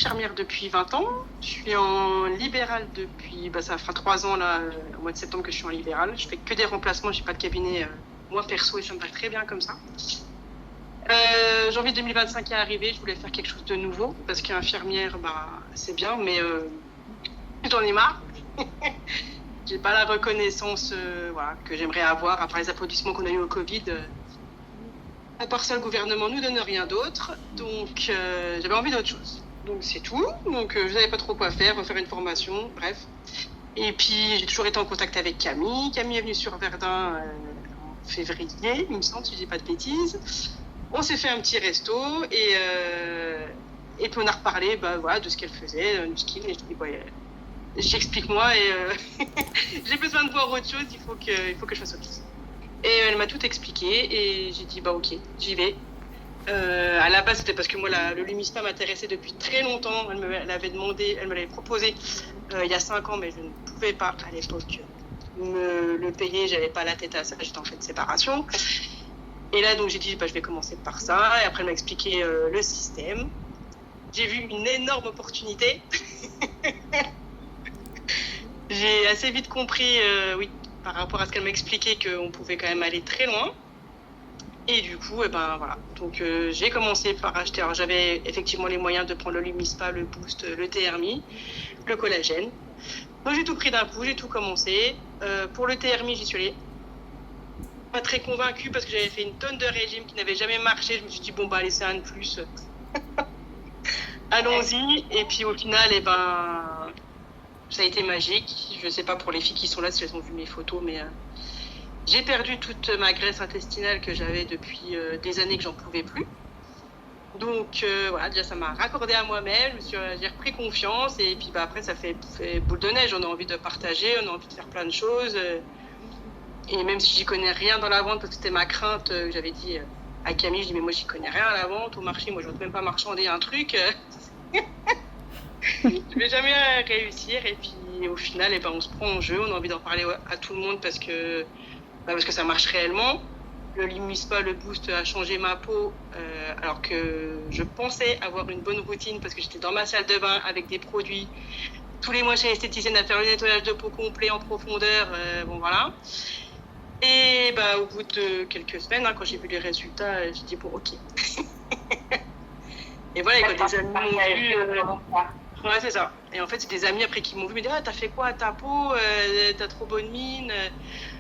infirmière depuis 20 ans. Je suis en libéral depuis, ça fera 3 ans là, au mois de septembre que je suis en libéral. Je fais que des remplacements, j'ai pas de cabinet, moi perso, et ça me va très bien comme ça. Janvier 2025 est arrivé, je voulais faire quelque chose de nouveau parce qu'infirmière, c'est bien, mais j'en ai marre. J'ai pas la reconnaissance que j'aimerais avoir, à part les applaudissements qu'on a eu au Covid. À part ça, le gouvernement nous donne rien d'autre, donc j'avais envie d'autre chose. Donc c'est tout, donc je savais pas trop quoi faire, refaire une formation, bref. Et puis j'ai toujours été en contact avec Camille. Camille est venue sur Verdun en février, il me semble, si je dis pas de bêtises. On s'est fait un petit resto et puis on a reparlé de ce qu'elle faisait, du ski, et je dis j'explique-moi et j'ai besoin de voir autre chose, il faut que je fasse autre chose. Et elle m'a tout expliqué et j'ai dit ok, j'y vais. À la base, c'était parce que moi, le Lumispa m'intéressait depuis très longtemps. Elle me l'avait proposé il y a 5 ans, mais je ne pouvais pas à l'époque me le payer. J'avais pas la tête à ça, j'étais en fait de séparation. Et là, donc, j'ai dit, je vais commencer par ça. Et après, elle m'a expliqué le système. J'ai vu une énorme opportunité. J'ai assez vite compris, par rapport à ce qu'elle m'a expliqué, qu'on pouvait quand même aller très loin. Et du coup, voilà. Donc, j'ai commencé par acheter. Alors, j'avais effectivement les moyens de prendre le Lumispa, le Boost, le TRMI, le collagène. Donc, j'ai tout pris d'un coup, j'ai tout commencé. Pour le TRMI, j'y suis allée pas très convaincue parce que j'avais fait une tonne de régimes qui n'avaient jamais marché. Je me suis dit, allez, c'est un de plus. Allons-y. Et puis, au final, ça a été magique. Je sais pas pour les filles qui sont là si elles ont vu mes photos, mais j'ai perdu toute ma graisse intestinale que j'avais depuis des années que j'en pouvais plus. Donc déjà ça m'a raccordé à moi-même, j'ai repris confiance et puis après ça fait boule de neige, on a envie de partager, on a envie de faire plein de choses. Et même si j'y connais rien dans la vente, parce que c'était ma crainte, j'avais dit à Camille, je dis mais moi j'y connais rien à la vente, au marché, moi je ne veux même pas marchander un truc. Je vais jamais réussir et puis au final on se prend en jeu, on a envie d'en parler à tout le monde parce que ça marche réellement. Le Lumispa, le Boost a changé ma peau alors que je pensais avoir une bonne routine parce que j'étais dans ma salle de bain avec des produits. Tous les mois chez l'esthéticienne à faire le nettoyage de peau complet en profondeur. Voilà. Et au bout de quelques semaines, quand j'ai vu les résultats, j'ai dit ok. Et voilà, quand des amis m'ont vu... Ouais, c'est ça. Et en fait, c'est des amis après qui m'ont vu, me dire t'as fait quoi à ta peau, t'as trop bonne mine.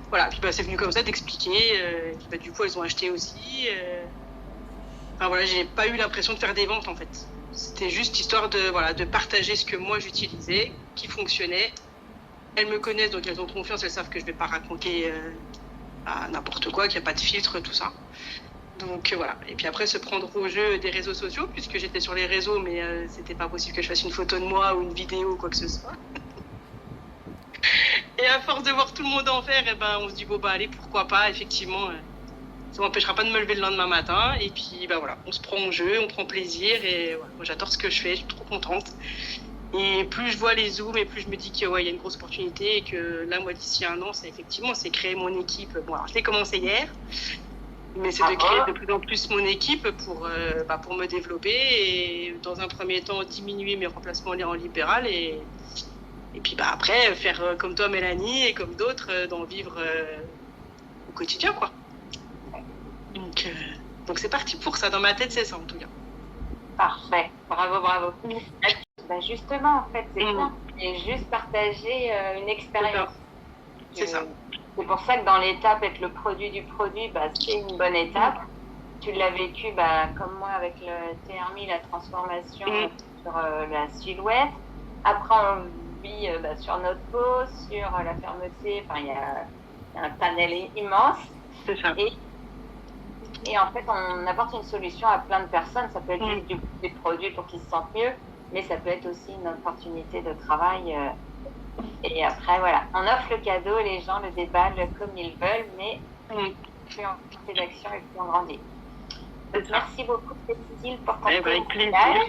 Voilà, puis c'est venu comme ça d'expliquer. Et puis du coup, elles ont acheté aussi. J'ai pas eu l'impression de faire des ventes en fait. C'était juste histoire de partager ce que moi j'utilisais, qui fonctionnait. Elles me connaissent, donc elles ont confiance, elles savent que je vais pas raconter n'importe quoi, qu'il n'y a pas de filtre, tout ça. Donc voilà. Et puis après, se prendre au jeu des réseaux sociaux, puisque j'étais sur les réseaux, mais c'était pas possible que je fasse une photo de moi ou une vidéo ou quoi que ce soit. Et à force de voir tout le monde en faire, on se dit allez, pourquoi pas, effectivement, ça m'empêchera pas de me lever le lendemain matin. Et puis voilà, on se prend au jeu, on prend plaisir et voilà, moi j'adore ce que je fais, je suis trop contente. Et plus je vois les zooms et plus je me dis qu'il y a une grosse opportunité et que là, moi d'ici 1 an, c'est créer mon équipe. Bon, alors je l'ai commencé hier. Mais c'est de créer de plus en plus mon équipe pour me développer et dans un premier temps diminuer mes remplacements en libéral et puis après faire comme toi Mélanie et comme d'autres d'en vivre au quotidien quoi. Donc c'est parti pour ça, dans ma tête c'est ça en tout cas. Parfait, bravo. Justement en fait c'est ça, et juste partager une expérience. C'est ça. C'est pour ça que dans l'étape, être le produit du produit, c'est une bonne étape. Tu l'as vécu comme moi avec le TRMI, la transformation sur la silhouette. Après, on vit sur notre peau, sur la fermeté. Enfin, il y a un panel immense. C'est ça. Et en fait, on apporte une solution à plein de personnes. Ça peut être juste des produits pour qu'ils se sentent mieux, mais ça peut être aussi une opportunité de travail. Et après, voilà, on offre le cadeau, les gens le déballent comme ils veulent, mais plus on fait d'action et plus on grandit. Donc, merci beaucoup, Cécile, pour ton témoignage.